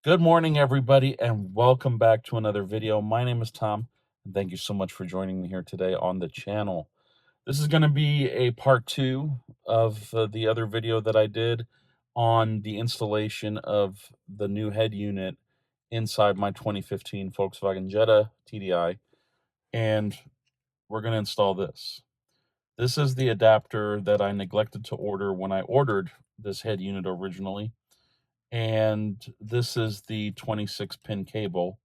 Good morning, everybody, and welcome back to another video. My name is Tom, and thank you so much for joining me here today on the channel. This is going to be a part two of the other video that I did on the installation of the new head unit inside my 2015 Volkswagen Jetta TDI, and we're going to install this. This is the adapter that I neglected to order when I ordered this head unit originally. And this is the 26-pin cable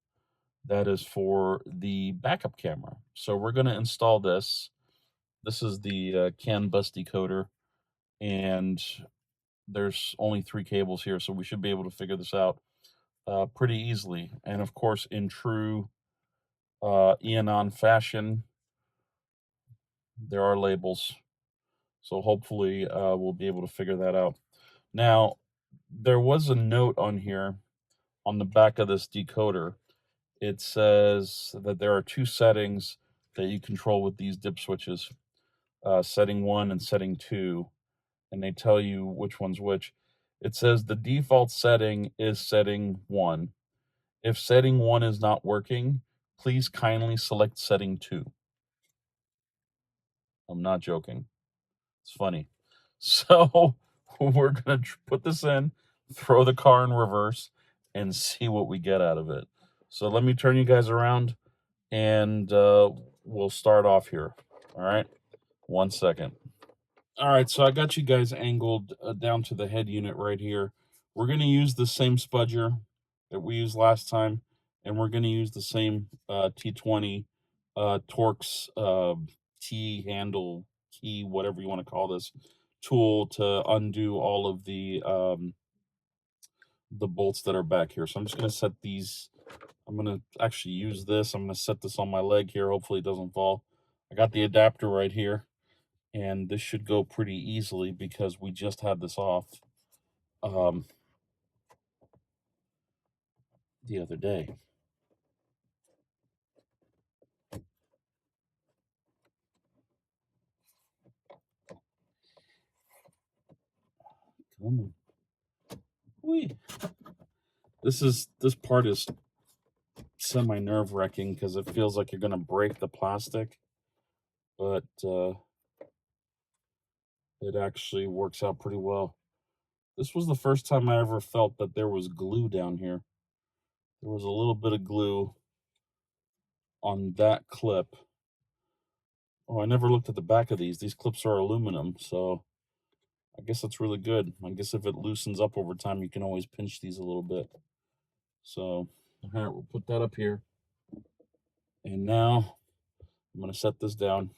that is for the backup camera. So we're going to install this. This is the CAN bus decoder, and there's only 3 cables here, so we should be able to figure this out pretty easily. And of course, in true Eon fashion, there are labels. So hopefully we'll be able to figure that out. Now, there was a note on here on the back of this decoder. It says that there are 2 settings that you control with these dip switches, setting 1 and setting 2, and they tell you which one's which. It says the default setting is setting 1. If setting 1 is not working, please kindly select setting 2. I'm not joking. It's funny. So we're going to put this in, throw the car in reverse, and see what we get out of it. So let me turn you guys around, and we'll start off here. All right, 1 second. All right, so I got you guys angled down to the head unit right here. We're going to use the same spudger that we used last time, and we're going to use the same T20 Torx T-handle key, whatever you want to call this, tool to undo all of the bolts that are back here. So I'm just going to set these. I'm going to actually use this. I'm going to set this on my leg here. Hopefully it doesn't fall. I got the adapter right here, and this should go pretty easily because we just had this off the other day. Come on. Whee. This part is semi nerve-wracking because it feels like you're going to break the plastic, but it actually works out pretty well. This was the first time I ever felt that there was glue down here. There was a little bit of glue on that clip. Oh, I never looked at the back of these. These clips are aluminum, so I guess that's really good. I guess if it loosens up over time, you can always pinch these a little bit. So, all right, we'll put that up here. And now I'm going to set this down.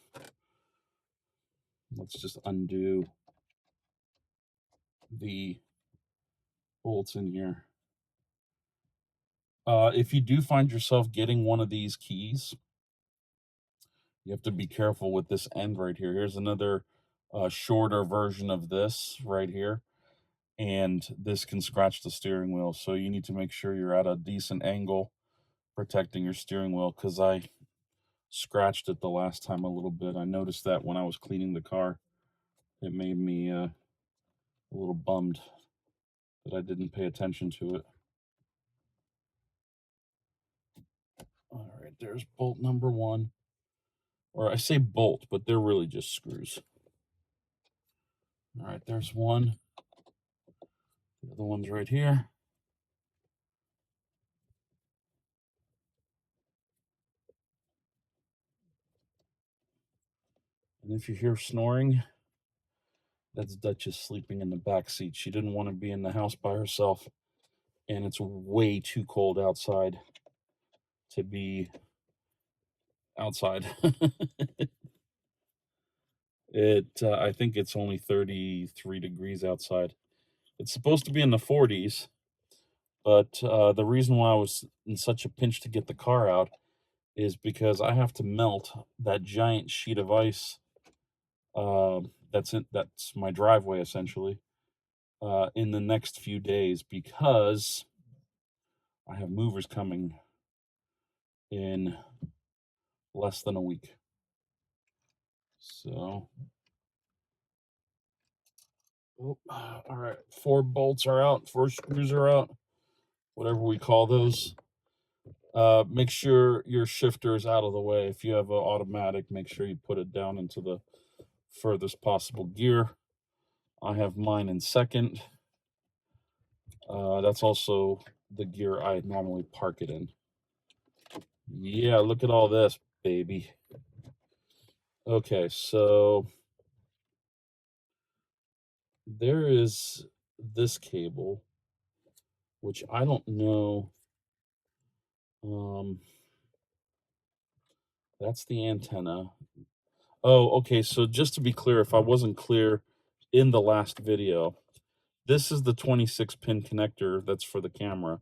Let's just undo the bolts in here. If you do find yourself getting one of these keys, you have to be careful with this end right here. Here's another shorter version of this right here, and this can scratch the steering wheel. So you need to make sure you're at a decent angle protecting your steering wheel, because I scratched it the last time a little bit. I noticed that when I was cleaning the car. It made me a little bummed that I didn't pay attention to it. All right, there's bolt number 1. Or I say bolt, but they're really just screws. All right, there's one. The other one's right here. And if you hear snoring, that's Duchess sleeping in the back seat. She didn't want to be in the house by herself, and it's way too cold outside to be outside. I think it's only 33 degrees outside. It's supposed to be in the 40s, but the reason why I was in such a pinch to get the car out is because I have to melt that giant sheet of ice that's my driveway essentially in the next few days, because I have movers coming in less than a week. So, all right, 4 bolts are out, 4 screws are out. whatever we call those. Make sure your shifter is out of the way. If you have an automatic, make sure you put it down into the furthest possible gear. I have mine in second. That's also the gear I normally park it in. Yeah, look at all this, baby. Okay, so there is this cable, which I don't know. That's the antenna. Oh, okay, so just to be clear, if I wasn't clear in the last video, this is the 26 pin connector that's for the camera.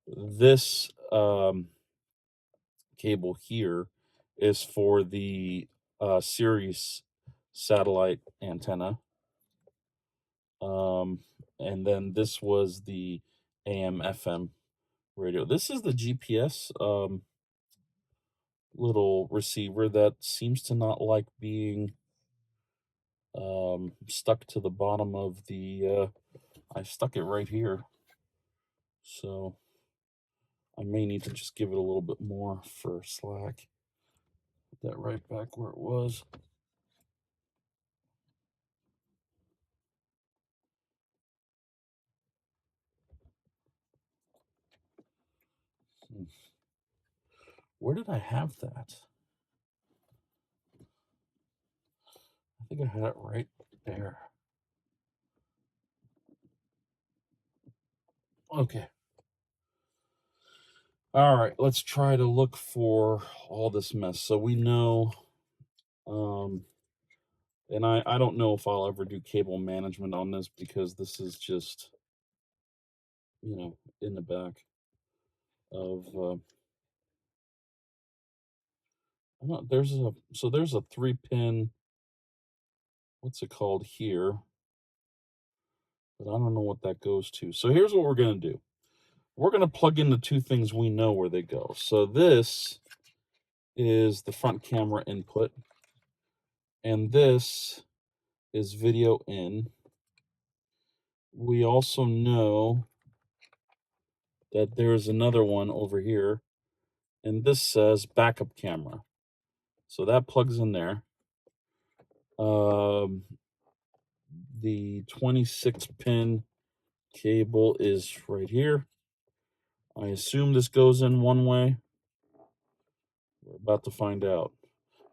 This cable here is for the Sirius satellite antenna. And then this was the AM FM radio. This is the GPS little receiver that seems to not like being stuck to the bottom of the I stuck it right here, so I may need to just give it a little bit more for slack. Put that right back where it was. Where did I have that? I think I had it right there. Okay. All right, let's try to look for all this mess. So we know, and I don't know if I'll ever do cable management on this because this is just, in the back of, I don't, there's a 3-pin, what's it called here? But I don't know what that goes to. So here's what we're going to do. We're going to plug in the two things we know where they go. So this is the front camera input, and this is video in. We also know that there's another one over here, and this says backup camera. So that plugs in there. The 26 pin cable is right here. I assume this goes in one way. We're about to find out.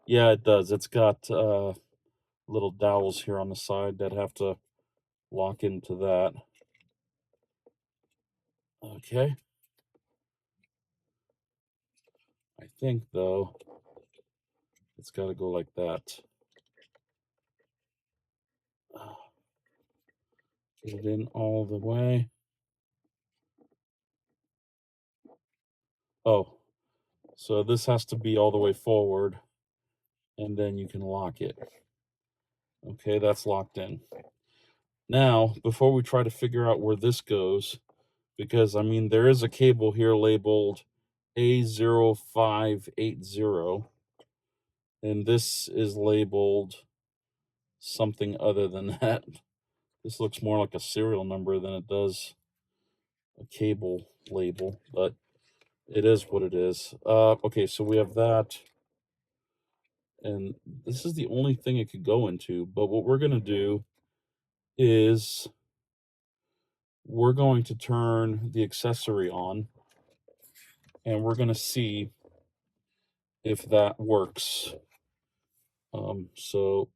Yeah, it does. It's got little dowels here on the side that have to lock into that. Okay. I think, though, it's got to go like that. Get it in all the way. Oh, so this has to be all the way forward, and then you can lock it. Okay, that's locked in. Now, before we try to figure out where this goes, because, I mean, there is a cable here labeled A0580, and this is labeled something other than that. This looks more like a serial number than it does a cable label, but it is what it is. Okay, so we have that, and this is the only thing it could go into, but what we're going to do is we're going to turn the accessory on, and we're going to see if that works. So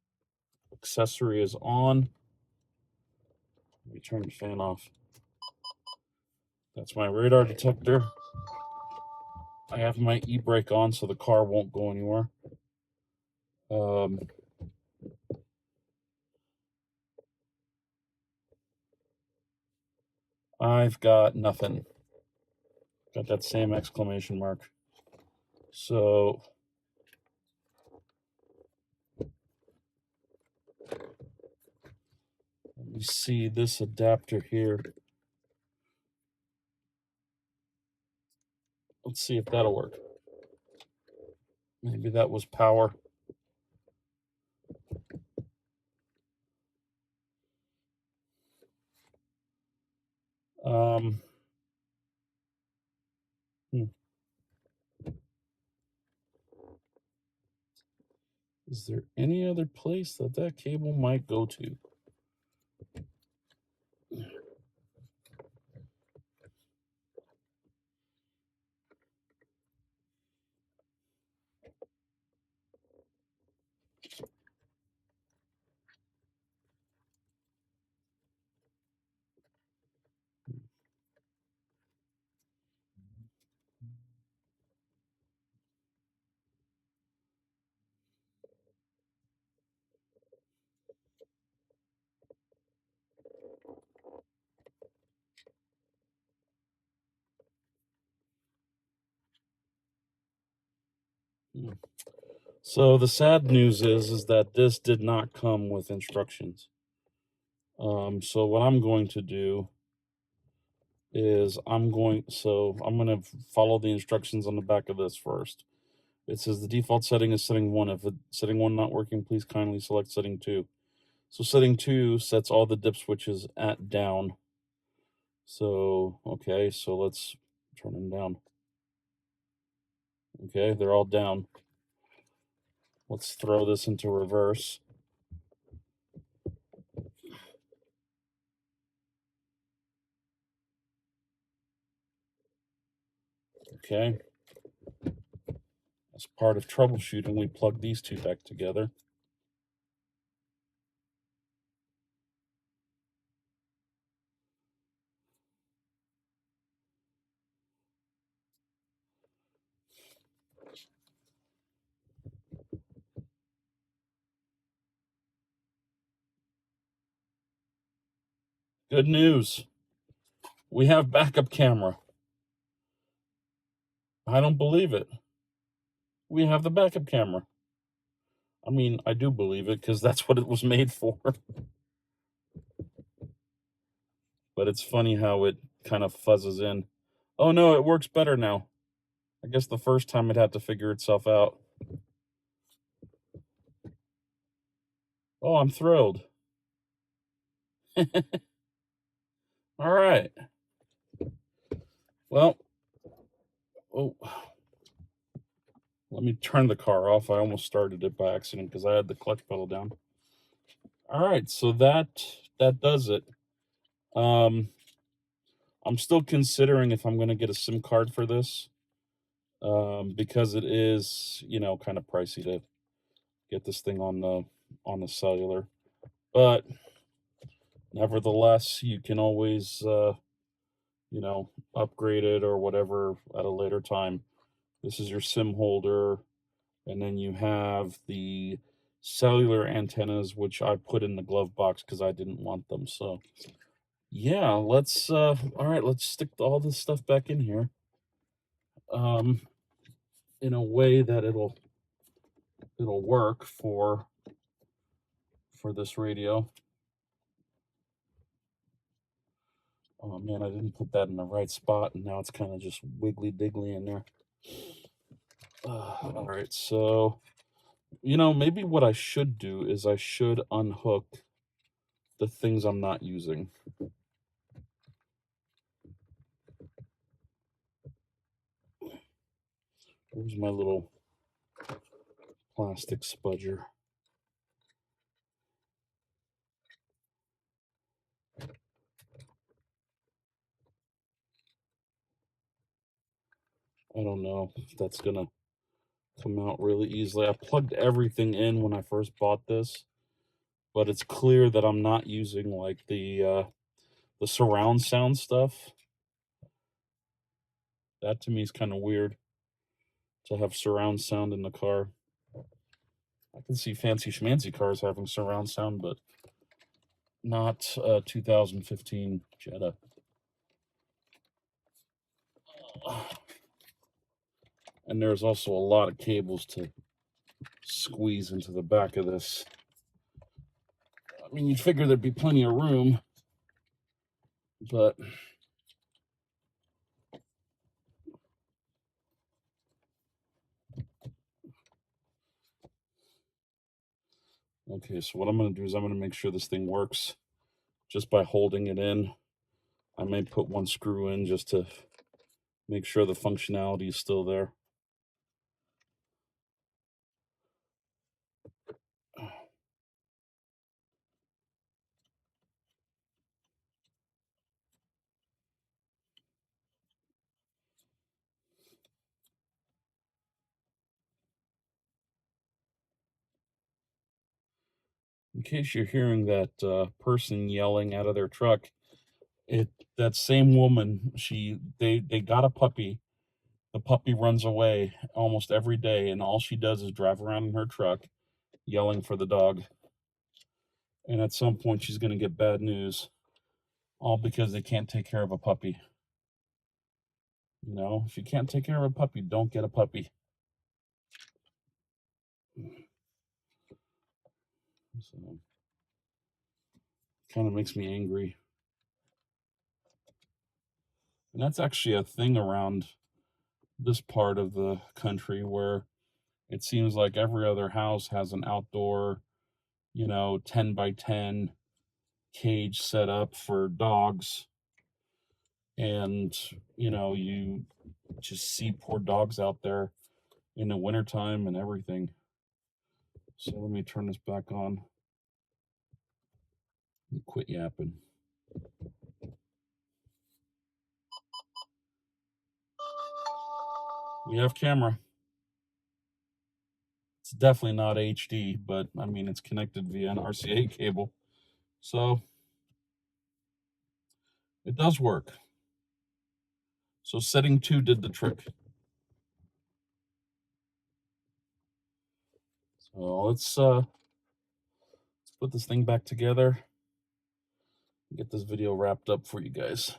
accessory is on. Let me turn the fan off. That's my radar detector. I have my e-brake on so the car won't go anywhere. I've got nothing. Got that same exclamation mark. So let me see this adapter here. Let's see if that'll work. Maybe that was power. Is there any other place that that cable might go to? So the sad news is that this did not come with instructions. So what I'm going to do is I'm going to follow the instructions on the back of this first. It says the default setting is setting 1. If setting 1 not working, please kindly select setting 2. So setting 2 sets all the dip switches at down. So, okay, so let's turn them down. Okay, they're all down. Let's throw this into reverse. Okay. As part of troubleshooting, we plug these two back together. Good news. We have backup camera. I don't believe it. We have the backup camera. I mean, I do believe it because that's what it was made for. But it's funny how it kind of fuzzes in. Oh no, it works better now. I guess the first time it had to figure itself out. Oh, I'm thrilled. All right. Well, oh, let me turn the car off. I almost started it by accident because I had the clutch pedal down. All right, so that does it. I'm still considering if I'm going to get a SIM card for this, because it is, kind of pricey to get this thing on the cellular. But nevertheless, you can always, upgrade it or whatever at a later time. This is your SIM holder, and then you have the cellular antennas, which I put in the glove box because I didn't want them. So yeah, let's all right, let's stick all this stuff back in here. In a way that it'll work for this radio. Oh man, I didn't put that in the right spot, and now it's kind of just wiggly diggly in there. All right, so maybe what I should do is I should unhook the things I'm not using. Where's my little plastic spudger? I don't know if that's gonna come out really easily. I plugged everything in when I first bought this, but it's clear that I'm not using like the surround sound stuff. That to me is kind of weird to have surround sound in the car. I can see fancy schmancy cars having surround sound, but not a 2015 Jetta. And there's also a lot of cables to squeeze into the back of this. I mean, you'd figure there'd be plenty of room, but okay, so what I'm going to do is I'm going to make sure this thing works just by holding it in. I may put one screw in just to make sure the functionality is still there. In case you're hearing that person yelling out of their truck, it that same woman, they got a puppy. The puppy runs away almost every day, and all she does is drive around in her truck yelling for the dog. And at some point, she's going to get bad news, all because they can't take care of a puppy. You know, if you can't take care of a puppy, don't get a puppy. So, kind of makes me angry. And that's actually a thing around this part of the country where it seems like every other house has an outdoor, 10 by 10 cage set up for dogs. And, you just see poor dogs out there in the wintertime and everything. So let me turn this back on. Quit yapping. We have camera. It's definitely not HD, but I mean, it's connected via an RCA cable. So it does work. So setting 2 did the trick. So let's put this thing back together and get this video wrapped up for you guys.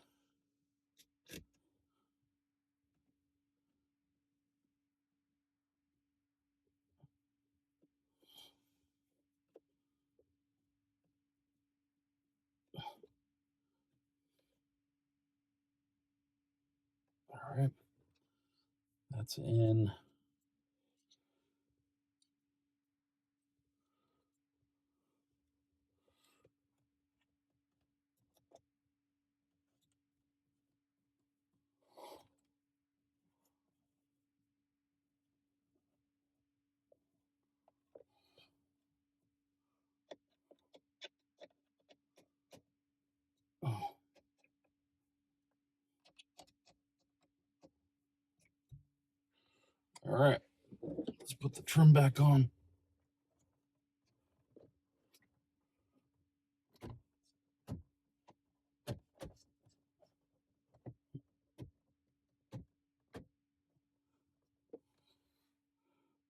All right. That's in. Oh. All right. Let's put the trim back on.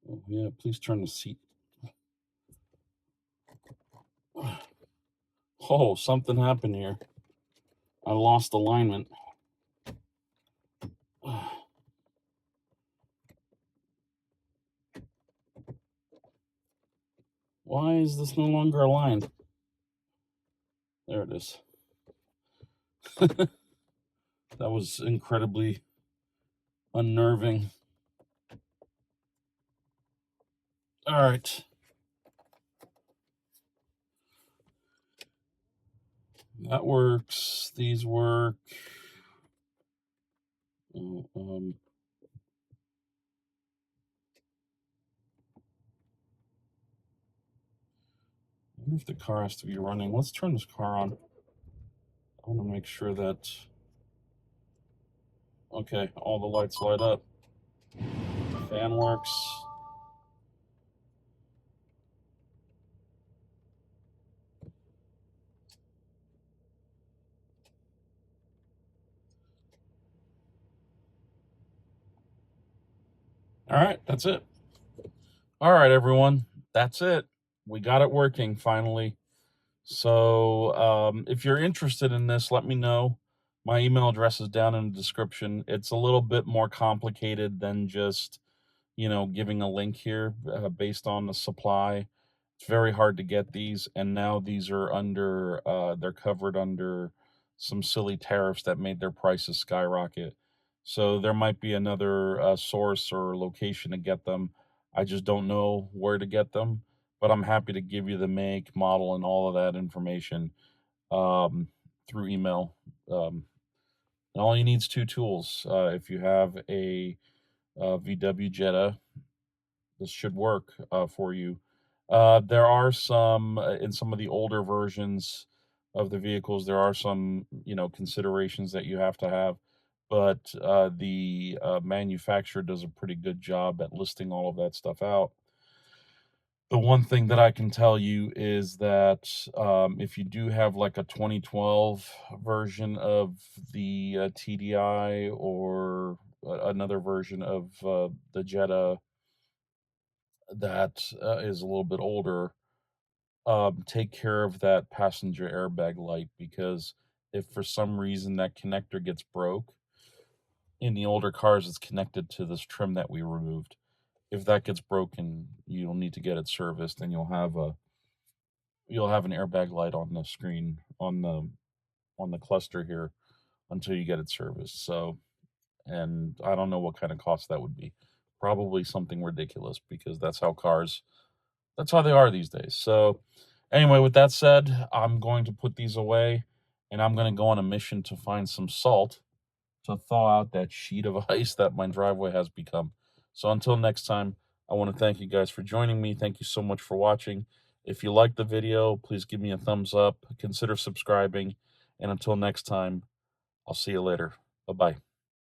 Oh, yeah, please turn the seat. Oh, something happened here. I lost alignment. Why is this no longer aligned? There it is. That was incredibly unnerving. All right. That works. These work. I wonder if the car has to be running. Let's turn this car on. I want to make sure that, okay, all the lights light up. Fan works. All right, that's it. All right, everyone, that's it. We got it working finally. So if you're interested in this, let me know. My email address is down in the description. It's a little bit more complicated than just, giving a link here based on the supply. It's very hard to get these, and now these are they're covered under some silly tariffs that made their prices skyrocket. So there might be another source or location to get them. I just don't know where to get them, but I'm happy to give you the make, model, and all of that information um, through email. Um, And all you need is two tools. If you have a VW Jetta, this should work for you. There are some in some of the older versions of the vehicles. There are some, considerations that you have to have, but the manufacturer does a pretty good job at listing all of that stuff out. The one thing that I can tell you is that if you do have like a 2012 version of the TDI or another version of the Jetta that is a little bit older, take care of that passenger airbag light, because if for some reason that connector gets broke, in the older cars it's connected to this trim that we removed. If that gets broken, you'll need to get it serviced, and you'll have an airbag light on the screen on the cluster here until you get it serviced. So, and I don't know what kind of cost that would be. Probably something ridiculous, because that's how they are these days. So, anyway, with that said, I'm going to put these away, and I'm going to go on a mission to find some salt to thaw out that sheet of ice that my driveway has become. So until next time, I want to thank you guys for joining me. Thank you so much for watching. If you liked the video, please give me a thumbs up, consider subscribing, and until next time, I'll see you later. Bye-bye.